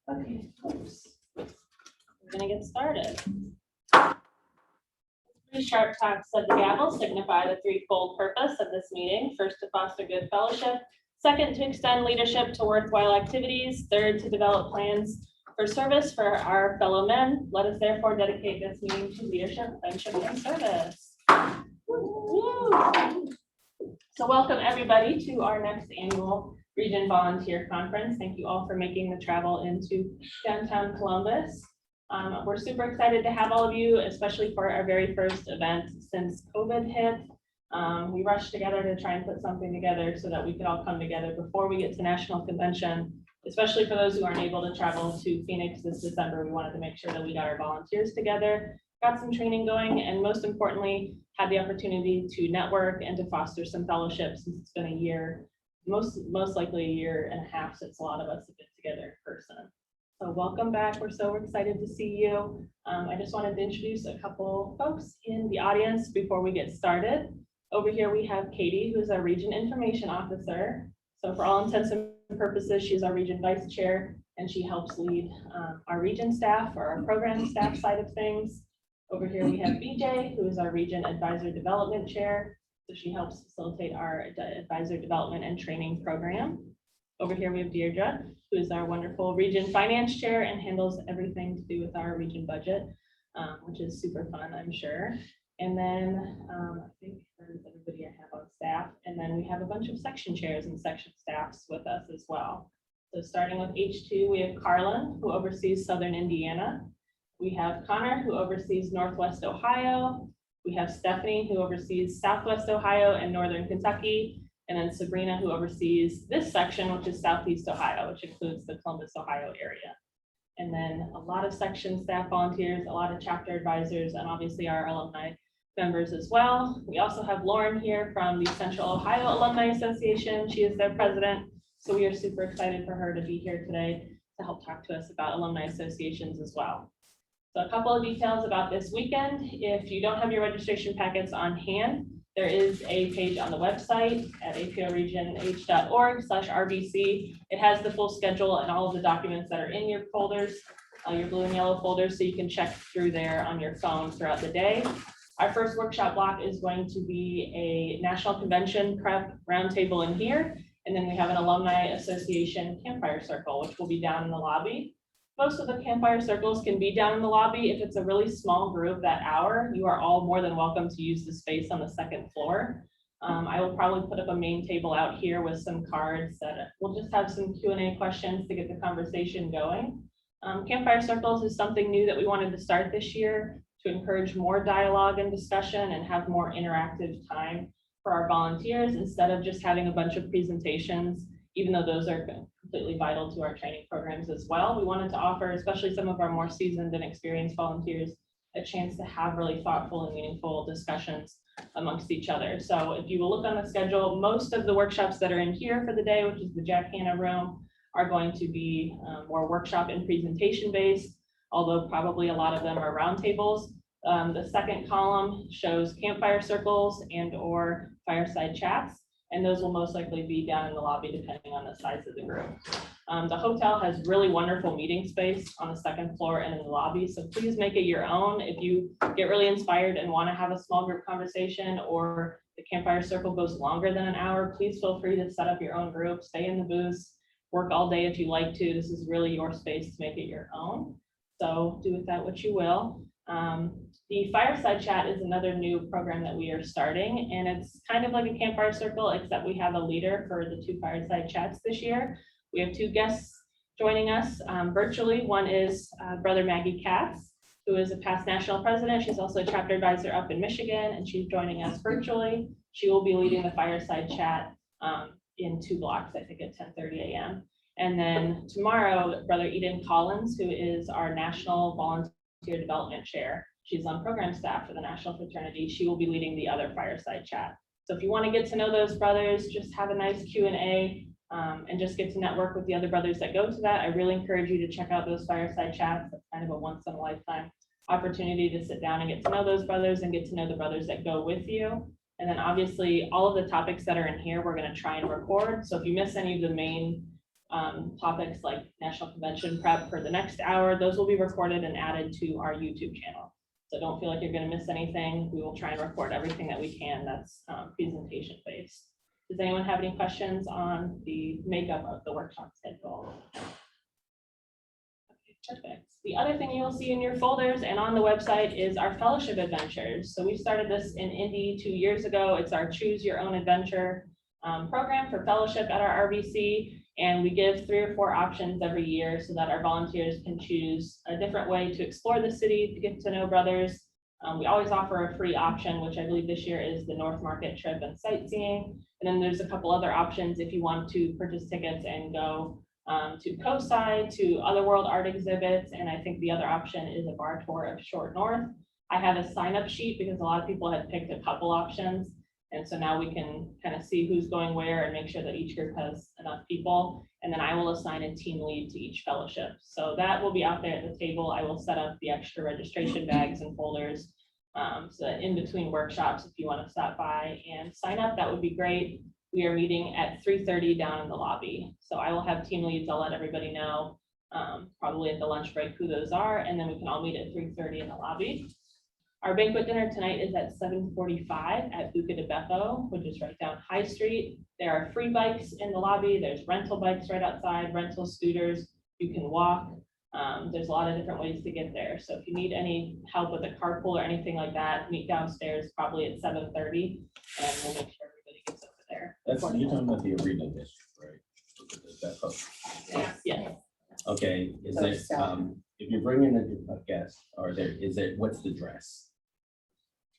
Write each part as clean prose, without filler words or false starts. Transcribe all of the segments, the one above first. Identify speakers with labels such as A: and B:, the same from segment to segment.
A: Okay, folks. We're gonna get started. 3 sharp taps of the gavel signify the threefold purpose of this meeting. First, to foster good fellowship. Second, to extend leadership to worthwhile activities. Third, to develop plans for service for our fellow men. Let us therefore dedicate this meeting to leadership, friendship, and service. Woo! So welcome everybody to our next annual Region Volunteer Conference. Thank you all for making the travel into downtown Columbus. We're super excited to have all of you, especially for our very first event since COVID hit. We rushed together to try and put something together so that we could all come together before we get to National Convention, especially for those who aren't able to travel to Phoenix this December. We wanted to make sure that we got our volunteers together, got some training going, and most importantly, had the opportunity to network and to foster some fellowship since it's been a year, most likely a year and a half since a lot of us have been together in person. So welcome back. We're so excited to see you. I just wanted to introduce a couple folks in the audience before we get started. Over here we have Katie, who's our Region Information Officer. So for all intents and purposes, she's our Region Vice Chair, and she helps lead our region staff or our program staff side of things. Over here we have BJ, who is our Region Advisor Development Chair. So she helps facilitate our advisor development and training program. Over here we have Deirdre, who is our wonderful Region Finance Chair and handles everything to do with our region budget, which is super fun, I'm sure. And then I think there's everybody I have on staff. And then we have a bunch of section chairs and section staffs with us as well. So starting with H2, we have Carlin, who oversees Southern Indiana. We have Connor, who oversees Northwest Ohio. We have Stephanie, who oversees Southwest Ohio and Northern Kentucky. And then Sabrina, who oversees this section, which is Southeast Ohio, which includes the Columbus, Ohio area. And then a lot of section staff volunteers, a lot of chapter advisors, and obviously our alumni members as well. We also have Lauren here from the Central Ohio Alumni Association. She is their president. So we are super excited for her to be here today to help talk to us about alumni associations as well. So a couple of details about this weekend. If you don't have your registration packets on hand, there is a page on the website at aporegionh.org/RVC. It has the full schedule and all of the documents that are in your folders, your blue and yellow folders, so you can check through there on your phone throughout the day. Our first workshop block is going to be a National Convention prep roundtable in here. And then we have an Alumni Association Campfire Circle, which will be down in the lobby. Most of the Campfire Circles can be down in the lobby. If it's a really small group that hour, you are all more than welcome to use the space on the second floor. I will probably put up a main table out here with some cards that we'll just have some Q&A questions to get the conversation going. Campfire Circles is something new that we wanted to start this year to encourage more dialogue and discussion and have more interactive time for our volunteers instead of just having a bunch of presentations, even though those are completely vital to our training programs as well. We wanted to offer, especially some of our more seasoned and experienced volunteers, a chance to have really thoughtful and meaningful discussions amongst each other. So if you will look on the schedule, most of the workshops that are in here for the day, which is the Jack Hanna room, are going to be more workshop and presentation based, although probably a lot of them are roundtables. The second column shows campfire circles and or fireside chats, and those will most likely be down in the lobby depending on the size of the group. The hotel has really wonderful meeting space on the second floor and in the lobby, so please make it your own. If you get really inspired and want to have a small group conversation or the campfire circle goes longer than an hour, please feel free to set up your own group, stay in the booths, work all day if you like to. This is really your space to make it your own. So do with that what you will. The Fireside Chat is another new program that we are starting, and it's kind of like a campfire circle, except we have a leader for the 2 Fireside Chats this year. We have 2 guests joining us virtually. One is Brother Maggie Katz, who is a past national president. She's also a chapter advisor up in Michigan, and she's joining us virtually. She will be leading the Fireside Chat in 2 blocks, I think at 10:30 a.m. And then tomorrow, Brother Eden Collins, who is our National Volunteer Development Chair. She's on program staff for the National Fraternity. She will be leading the other Fireside Chat. So if you want to get to know those brothers, just have a nice Q&A and just get to network with the other brothers that go to that. I really encourage you to check out those Fireside Chats. It's kind of a once in a lifetime opportunity to sit down and get to know those brothers and get to know the brothers that go with you. And then obviously all of the topics that are in here, we're going to try and record. So if you miss any of the main topics like National Convention prep for the next hour. Those will be recorded and added to our YouTube channel. So don't feel like you're going to miss anything. We will try and record everything that we can that's presentation based. Does anyone have any questions on the makeup of the workshop schedule? Perfect. The other thing you'll see in your folders and on the website is our fellowship adventures. So we started this in Indy 2 years ago. It's our choose your own adventure program for fellowship at our RVC. And we give 3 or 4 options every year so that our volunteers can choose a different way to explore the city, to get to know brothers. We always offer a free option, which I believe this year is the North Market trip and sightseeing. And then there's a couple other options if you want to purchase tickets and go to Coastside, to Otherworld art exhibits, and I think the other option is a bar tour of Short North. I have a sign-up sheet because a lot of people have picked a couple options, and so now we can kind of see who's going where and make sure that each group has enough people, and then I will assign a team lead to each fellowship. So that will be out there at the table. I will set up the extra registration bags and folders, so that in between workshops, if you want to stop by and sign up, that would be great. We are meeting at 3:30 down in the lobby. So I will have team leads. I'll let everybody know probably at the lunch break who those are, and then we can all meet at 3:30 in the lobby. Our banquet dinner tonight is at 7:45 at Buca de Beppo, which is right down High Street. There are free bikes in the lobby. There's rental bikes right outside, rental scooters. You can walk. There's a lot of different ways to get there. So if you need any help with a carpool or anything like that, meet downstairs probably at 7:30, and we'll make sure everybody gets over there.
B: That's, you're talking about the arena district, right?
A: Yes.
B: Okay, is there, if you're bringing a guest, or is there, what's the dress?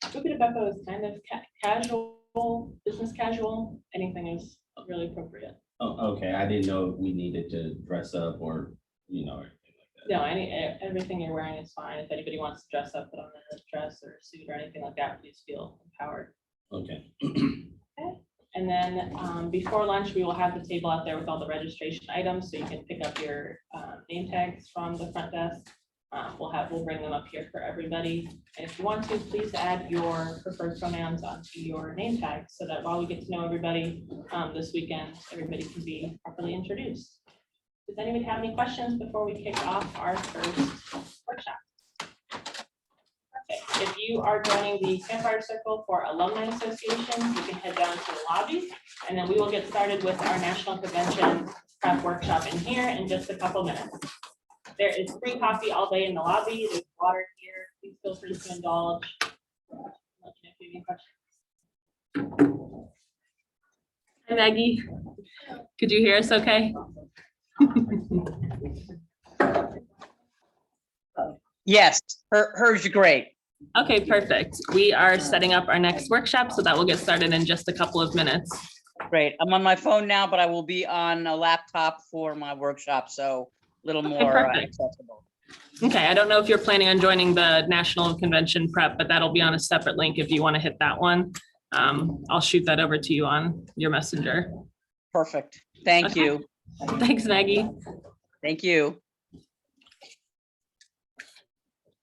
A: Buca de Beppo is kind of casual, business casual. Anything is really appropriate.
B: Oh, okay, I didn't know if we needed to dress up or, you know, anything like that.
A: No, everything you're wearing is fine. If anybody wants to dress up, put on a dress or a suit or anything like that, please feel empowered.
B: Okay.
A: Okay. And then before lunch, we will have the table out there with all the registration items, so you can pick up your name tags from the front desk. We'll bring them up here for everybody. And if you want to, please add your preferred pronouns onto your name tag so that while we get to know everybody this weekend, everybody can be properly introduced. Does anybody have any questions before we kick off our first workshop? Okay. If you are joining the Campfire Circle for Alumni Association, you can head down to the lobby, and then we will get started with our National Convention prep workshop in here in just a couple minutes. There is free coffee all day in the lobby. There's water here. Please feel free to indulge. Let me know if you have any questions. Hi, Maggie. Could you hear us okay?
C: Yes, hers great.
A: Okay, perfect. We are setting up our next workshop, so that will get started in just a couple of minutes.
C: Great. I'm on my phone now, but I will be on a laptop for my workshop, so a little more
A: perfect.
C: accessible.
A: Okay, I don't know if you're planning on joining the National Convention prep, but that'll be on a separate link if you want to hit that one. I'll shoot that over to you on your messenger.
C: Perfect. Thank you.
A: Thanks, Maggie.
C: Thank you.